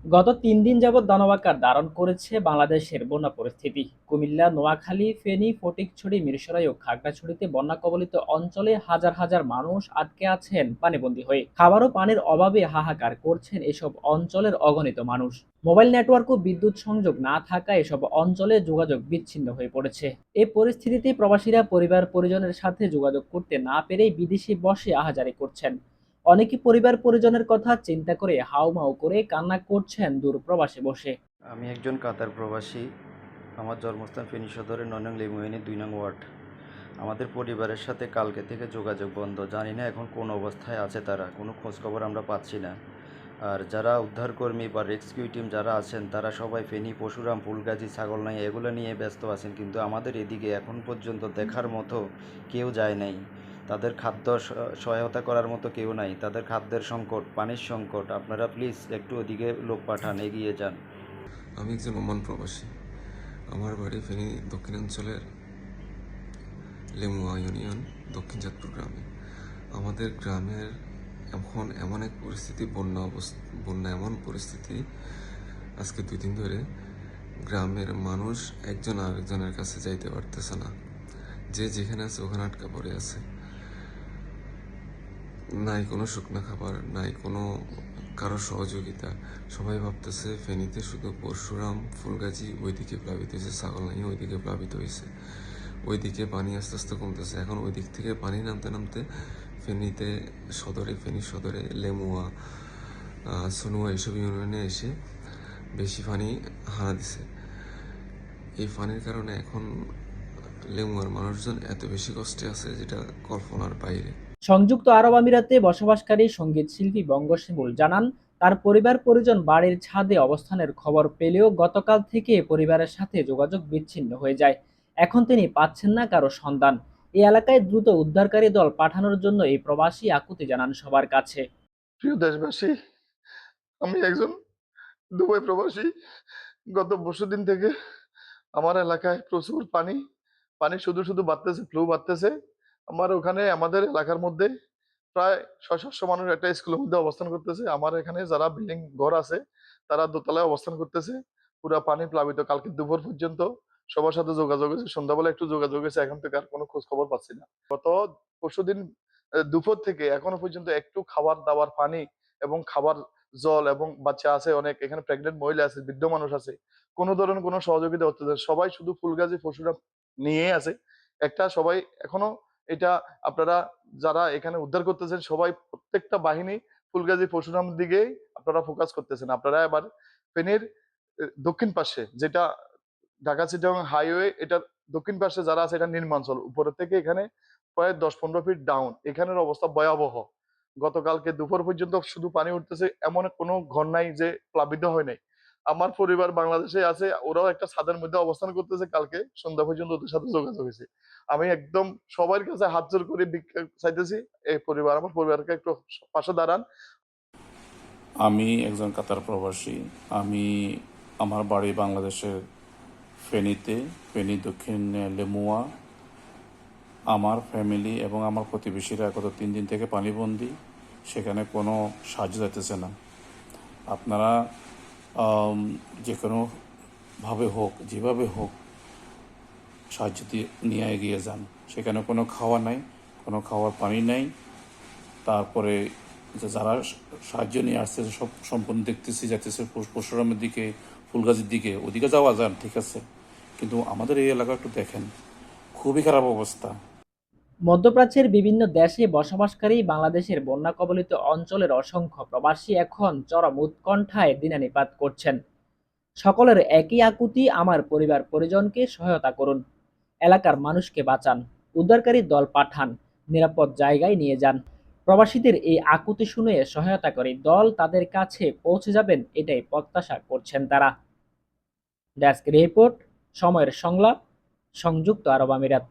গত ৩ দিন যাবৎ দানব আকার ধারণ করেছে বাংলাদেশের বন্যা পরিস্থিতি। কুমিল্লা, নোয়াখালী, ফেনী, ফটিকছড়ি, মিরসরাই ও খাগড়াছড়িতে বন্যা কবলিত অঞ্চলে হাজার হাজার মানুষ আটকে আছেন পানিবন্দী হয়ে। খাবার ও পানির অভাবে হাহাকার করছেন এসব অঞ্চলের অগণিত মানুষ। মোবাইল নেটওয়ার্ক ও বিদ্যুৎ সংযোগ না থাকায় এসব অঞ্চলে যোগাযোগ বিচ্ছিন্ন হয়ে পড়েছে। এই পরিস্থিতিতে প্রবাসীরা পরিবার পরিজনের সাথে যোগাযোগ করতে না পেরেই বিদেশে বসে আহাজারি করছেন। অনেকে পরিবার পরিজনের কথা চিন্তা করে হাউমাউ করে কান্না করছেন দূর প্রবাসে বসে। আমি একজন কাতার প্রবাসী। আমার জন্মস্থান ফেনী সদরের ৯ নং লিমুইনি ২ নং ওয়ার্ড। আমাদের পরিবারের সাথে কালকে থেকে যোগাযোগ বন্ধ। জানি না এখন কোন অবস্থায় আছে তারা, কোনো খোঁজখবর আমরা পাচ্ছি না। আর যারা উদ্ধারকর্মী বা রেস্কিউ টিম যারা আছেন তারা সবাই ফেনী, পশুরাম, ফুলগাজী, ছাগলনাই এগুলো নিয়ে ব্যস্ত আছেন, কিন্তু আমাদের এদিকে এখন পর্যন্ত দেখার মতো কেউ যায় নাই। তাদের খাদ্য সহায়তা করার মতো কেউ নাই। তাদের খাদ্যের সংকট, পানির সংকট। আপনারা প্লিজ একটু ওদিকে লোক পাঠান, এগিয়ে যান। আমি একজন ওমান প্রবাসী। আমার বাড়ি ফেনী দক্ষিণাঞ্চলের লেমুয়া ইউনিয়ন দক্ষিণ চাঁদপুর গ্রামে। আমাদের গ্রামের এখন এমন এক পরিস্থিতি, বন্যা এমন পরিস্থিতি, আজকে 2 দিন ধরে গ্রামের মানুষ একজন আরেকজনের কাছে যাইতে পারতেছে না। যে যেখানে আছে ওখানে আটকা পড়ে আছে। নাই কোনো শুকনা খাবার, নাই কোনো কারো সহযোগিতা। সবাই ভাবতেছে ফেনীতে শুধু পরশুরাম, ফুলগাজী ওইদিকে প্লাবিত হয়েছে, ছাগলনাই ওইদিকে প্লাবিত হয়েছে। ওইদিকে পানি আস্তে আস্তে কমতেছে। এখন ওই দিক থেকে পানি নামতে নামতে ফেনীতে ফেনী সদরে লেমুয়া, সনুয়া এইসব ইউনিয়নে এসে বেশি পানি হানা দিছে। এই পানির কারণে এখন লেমুয়ার মানুষজন এত বেশি কষ্টে আছে যেটা কল্পনার বাইরে। সংযুক্ত আরব আমিরাতে বসবাসকারী সঙ্গীত শিল্পী বঙ্গশিমুল জানান, তার পরিবার পরিজন বাড়ির ছাদে অবস্থানের খবর পেলেও গতকাল থেকে পরিবারের সাথে যোগাযোগ বিচ্ছিন্ন হয়ে যায়। এখন তিনি পাচ্ছেন না কারো সন্ধান। এই এলাকায় দ্রুত উদ্ধারকারী দল পাঠানোর জন্য এই প্রবাসী আকুতি জানান সবার কাছে। প্রিয় দেশবাসী, আমি একজন দুবাই প্রবাসী। গত পরশুদিন থেকে আমার এলাকায় প্রচুর পানি। পানি শুধু শুধু বাড়তেছে, ফ্লু বাড়তেছে। ওখানে আমাদের এলাকার মধ্যে প্রায় ৬০০-৭০০ মানুষ একটা স্কুলের মধ্যে অবস্থান করতেছে। আমার এখানে যারা বিল্ডিং ঘর আছে তারা দোতলায় অবস্থান করতেছে। পুরা পানি প্লাবিত। কালকে দুপুর পর্যন্ত সবার সাথে যোগাযোগ হয়েছে, সন্ধ্যাবেলা একটু যোগাযোগ হয়েছে, এখন থেকে আর কোনো খোঁজ খবর পাচ্ছি না। গত পরশুদিন দুপুর থেকে এখনো পর্যন্ত একটু খাবার দাবার পানি এবং খাবার জল, এবং বাচ্চা আছে অনেক, এখানে প্রেগনেন্ট মহিলা আছে, বৃদ্ধ মানুষ আছে, কোনো ধরনের কোনো সহযোগিতা হচ্ছে না। সবাই শুধু ফুলগাজী পশুরা নিয়ে আছে। একটা সবাই এখনো এটা আপনারা যারা এখানে উদ্ধার করতেছেন সবাই প্রত্যেকটা বাহিনী ফুলগাজী পরশুরাম দিকেই আপনারা ফোকাস করতেছেন। আপনারা এবার ফেনীর দক্ষিণ পাশে যেটা ঢাকা চিটাগং হাইওয়ে, এটা দক্ষিণ পাশে যারা আছে এটা নির্মাঞ্চল। উপরের থেকে এখানে প্রায় ১০-১৫ ফিট ডাউন। এখানের অবস্থা ভয়াবহ। গতকালকে দুপুর পর্যন্ত শুধু পানি উঠতেছে, এমন কোনো ঘর নাই যে প্লাবিত হয় নাই। আমার পরিবার বাংলাদেশে আছে, ওরাও একটা ছাদের মধ্যে অবস্থান করতেছে। কালকে সন্ধ্যা পর্যন্ত ওদের সাথে যোগাযোগ হয়েছে। আমি একদম সবার কাছে হাত জোর করে ভিক্ষা চাইতেছি, আমার পরিবারকে একটু পাশে দাঁড়ান। আমি একজন কাতার প্রবাসী। আমি আমার বাড়ি বাংলাদেশের ফেনীতে, ফেনী দক্ষিণ লেমুয়া। আমার ফ্যামিলি এবং আমার প্রতিবেশীরা গত 3 দিন থেকে পানিবন্দী। সেখানে কোনো সাহায্য যাইতেছে না। আপনারা যে কোনোভাবে হোক, যেভাবে হোক, সাহায্য নিয়ে এগিয়ে যান। সেখানে কোনো খাওয়া নাই, কোনো খাওয়ার পানি নাই। তারপরে যারা সাহায্য নিয়ে আসছে সব সম্পূর্ণ দেখতেছি যাইতেছে পরশুরামের দিকে, ফুলগাজীর দিকে, ওদিকে যাওয়া যান, ঠিক আছে, কিন্তু আমাদের এই এলাকা একটু দেখেন, খুবই খারাপ অবস্থা। মধ্যপ্রাচ্যের বিভিন্ন দেশে বসবাসকারী বাংলাদেশের বন্যা কবলিত অঞ্চলের অসংখ্য প্রবাসী এখন চরম উৎকণ্ঠায় দিনানিপাত করছেন। সকলের একই আকুতি, আমার পরিবার পরিজনকে সহায়তা করুন, এলাকার মানুষকে বাঁচান, উদ্ধারকারী দল পাঠান, নিরাপদ জায়গায় নিয়ে যান। প্রবাসীদের এই আকুতি শুনে সহায়তাকারী দল তাদের কাছে পৌঁছে যাবেন, এটাই প্রত্যাশা করছেন তারা। ডেস্ক রিপোর্ট, সময়ের সংলাপ, সংযুক্ত আরব আমিরাত।